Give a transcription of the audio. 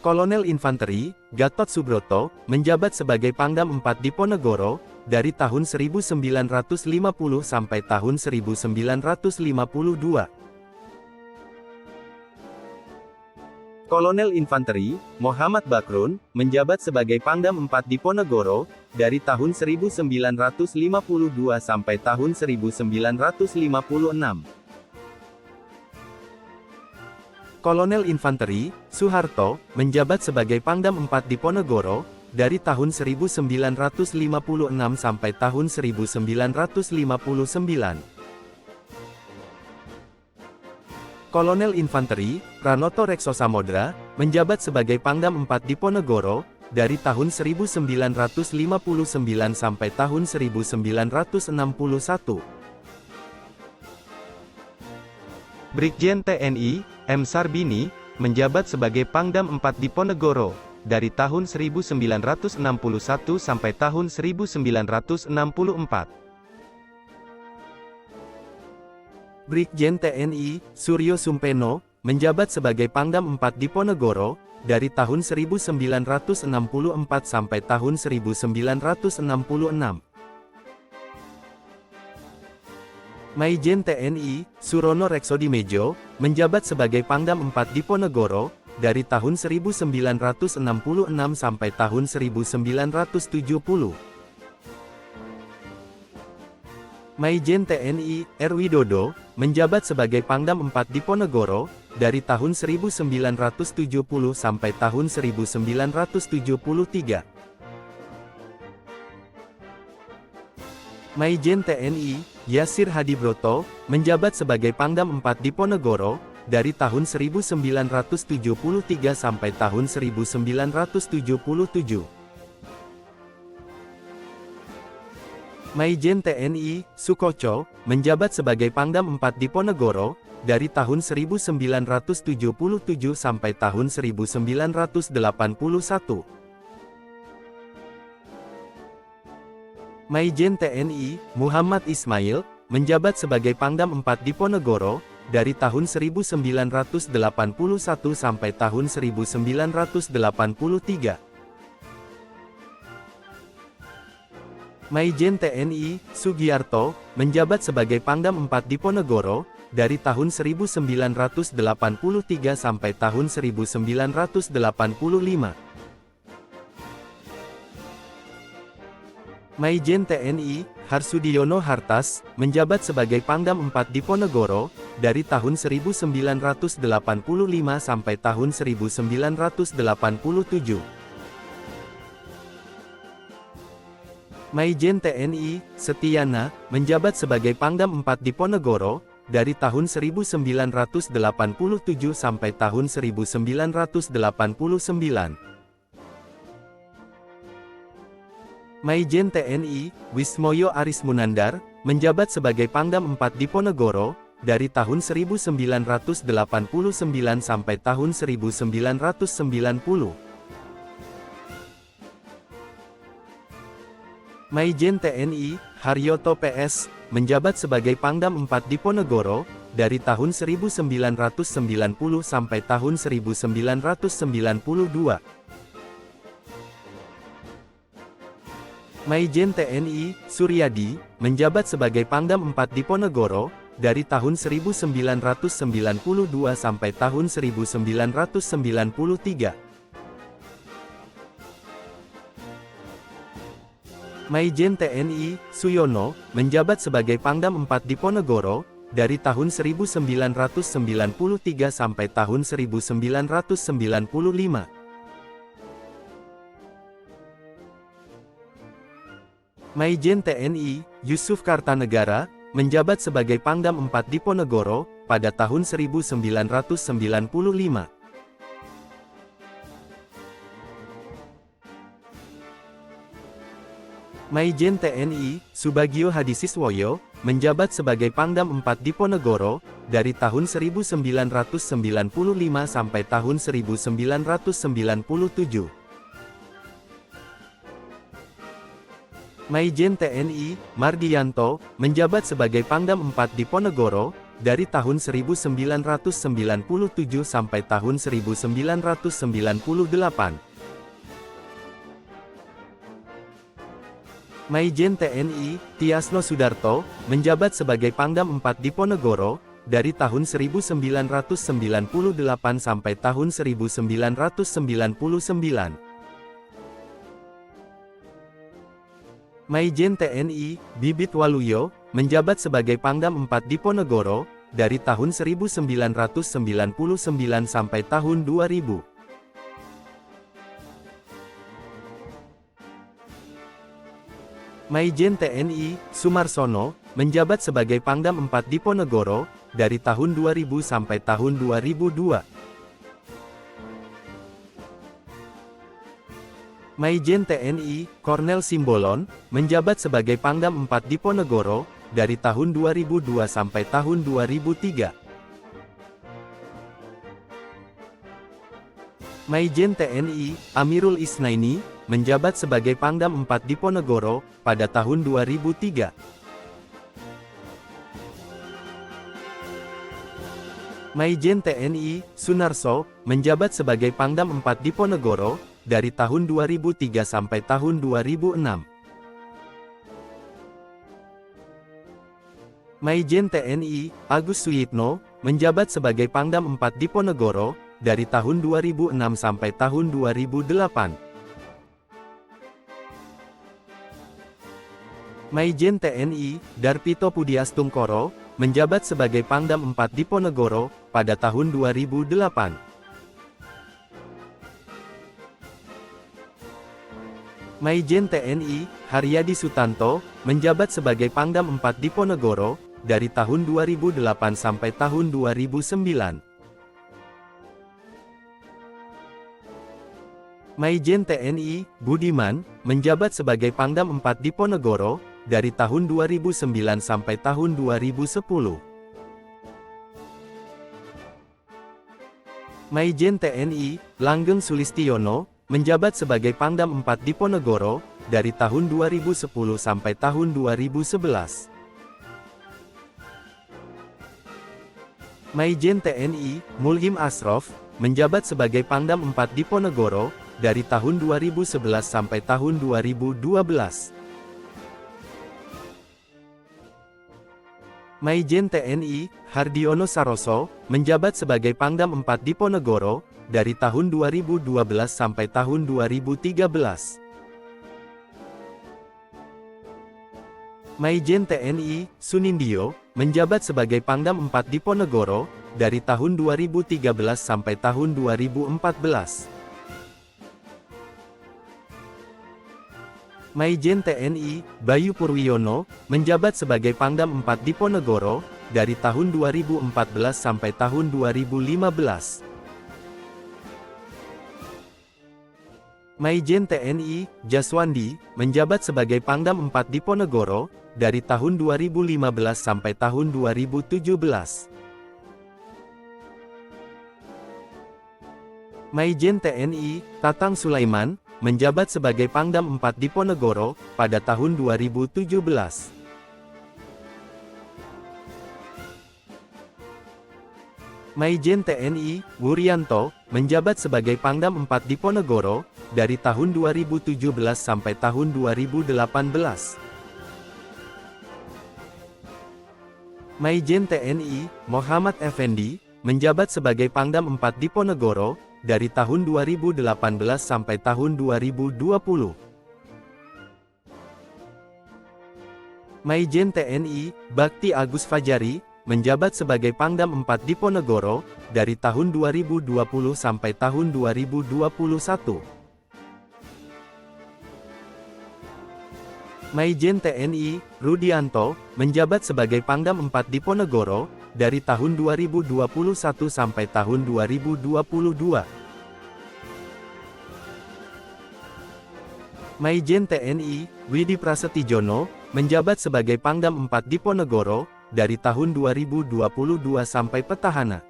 Kolonel Infanteri, Gatot Subroto, menjabat sebagai Pangdam IV Diponegoro, dari tahun 1950 sampai tahun 1952. Kolonel Infanteri, Muhammad Bakrun, menjabat sebagai Pangdam IV Diponegoro, dari tahun 1952 sampai tahun 1956. Kolonel Infanteri, Suharto, menjabat sebagai Pangdam IV Diponegoro, dari tahun 1956 sampai tahun 1959. Kolonel Infanteri, Pranoto Rekso Samodra, menjabat sebagai Pangdam IV Diponegoro, dari tahun 1959 sampai tahun 1961. Brigjen TNI, M. Sarbini, menjabat sebagai Pangdam IV Diponegoro, dari tahun 1961 sampai tahun 1964. Brigjen TNI, Suryo Sumpeno, menjabat sebagai Pangdam IV Diponegoro, dari tahun 1964 sampai tahun 1966. Maijen TNI, Surono Reksodimejo, menjabat sebagai Pangdam IV Diponegoro, dari tahun 1966 sampai tahun 1970. Maijen TNI, R. Widodo, menjabat sebagai Pangdam IV Diponegoro, dari tahun 1970 sampai tahun 1973. Maijen TNI, Yasir Hadibroto, menjabat sebagai Pangdam IV Diponegoro, dari tahun 1973 sampai tahun 1977. Maijen TNI, Sukoco, menjabat sebagai Pangdam IV Diponegoro, dari tahun 1977 sampai tahun 1981. Maijen TNI, Muhammad Ismail, menjabat sebagai Pangdam IV Diponegoro, dari tahun 1981 sampai tahun 1983. Maijen TNI, Sugiarto, menjabat sebagai Pangdam IV Diponegoro, dari tahun 1983 sampai tahun 1985. Maijen TNI, Harsudiono Hartas, menjabat sebagai Pangdam IV Diponegoro, dari tahun 1985 sampai tahun 1987. Maijen TNI, Setiana, menjabat sebagai Pangdam IV Diponegoro, dari tahun 1987 sampai tahun 1989. Maijen TNI, Wismoyo Arismunandar, menjabat sebagai Pangdam IV Diponegoro, dari tahun 1989 sampai tahun 1990. Maijen TNI, Haryoto PS, menjabat sebagai Pangdam IV Diponegoro, dari tahun 1990 sampai tahun 1992. Maijen TNI, Suryadi, menjabat sebagai Pangdam IV Diponegoro, dari tahun 1992 sampai tahun 1993. Maijen TNI, Suyono, menjabat sebagai Pangdam IV Diponegoro, dari tahun 1993 sampai tahun 1995. Maijen TNI, Yusuf Kartanegara, menjabat sebagai Pangdam IV Diponegoro, pada tahun 1995. Maijen TNI, Subagio Hadisiswoyo, menjabat sebagai Pangdam IV Diponegoro, dari tahun 1995 sampai tahun 1997. Maijen TNI, Mardiyanto, menjabat sebagai Pangdam IV Diponegoro, dari tahun 1997 sampai tahun 1998. Maijen TNI, Tiasno Sudarto, menjabat sebagai Pangdam 4 Diponegoro, dari tahun 1998 sampai tahun 1999. Maijen TNI, Bibit Waluyo, menjabat sebagai Pangdam 4 Diponegoro, dari tahun 1999 sampai tahun 2000. Maijen TNI, Sumarsono, menjabat sebagai Pangdam 4 Diponegoro, dari tahun 2000 sampai tahun 2002. Maijen TNI, Kornel Simbolon, menjabat sebagai Pangdam 4 Diponegoro, dari tahun 2002 sampai tahun 2003. Maijen TNI, Amirul Isnaini, menjabat sebagai Pangdam 4 Diponegoro, pada tahun 2003. Maijen TNI, Sunarso, menjabat sebagai Pangdam 4 Diponegoro, dari tahun 2003 sampai tahun 2006. Maijen TNI, Agus Suyitno, menjabat sebagai Pangdam 4 Diponegoro, dari tahun 2006 sampai tahun 2008. Maijen TNI, Darpito Pudiastungkoro, menjabat sebagai Pangdam 4 Diponegoro, pada tahun 2008. Maijen TNI, Haryadi Sutanto, menjabat sebagai Pangdam 4 Diponegoro, dari tahun 2008 sampai tahun 2009. Maijen TNI, Budiman, menjabat sebagai Pangdam 4 Diponegoro, dari tahun 2009 sampai tahun 2010. Maijen TNI, Langgeng Sulistiono, menjabat sebagai Pangdam 4 Diponegoro, dari tahun 2010 sampai tahun 2011. Maijen TNI, Mulhim Asrof, menjabat sebagai Pangdam 4 Diponegoro, dari tahun 2011 sampai tahun 2012. Maijen TNI, Hardiono Saroso, menjabat sebagai Pangdam 4 Diponegoro, dari tahun 2012 sampai tahun 2013. Maijen TNI, Sunindio, menjabat sebagai Pangdam 4 Diponegoro, dari tahun 2013 sampai tahun 2014. Maijen TNI, Bayu Purwiono, menjabat sebagai Pangdam 4 Diponegoro, dari tahun 2014 sampai tahun 2015. Maijen TNI, Jaswandi, menjabat sebagai Pangdam 4 Diponegoro, dari tahun 2015 sampai tahun 2017. Maijen TNI, Tatang Sulaiman, menjabat sebagai Pangdam 4 Diponegoro, pada tahun 2017. Maijen TNI, Wuryanto, menjabat sebagai Pangdam 4 Diponegoro, dari tahun 2017 sampai tahun 2018. Maijen TNI, Muhammad Effendi, menjabat sebagai Pangdam 4 Diponegoro, dari tahun 2018 sampai tahun 2020. Maijen TNI, Bakti Agus Fajari, menjabat sebagai Pangdam 4 Diponegoro, dari tahun 2020 sampai tahun 2021. Maijen TNI, Rudianto, menjabat sebagai Pangdam 4 Diponegoro, dari tahun 2021 sampai tahun 2022. Maijen TNI, Widi Prasetyono, menjabat sebagai Pangdam 4 Diponegoro, dari tahun 2022 sampai petahana.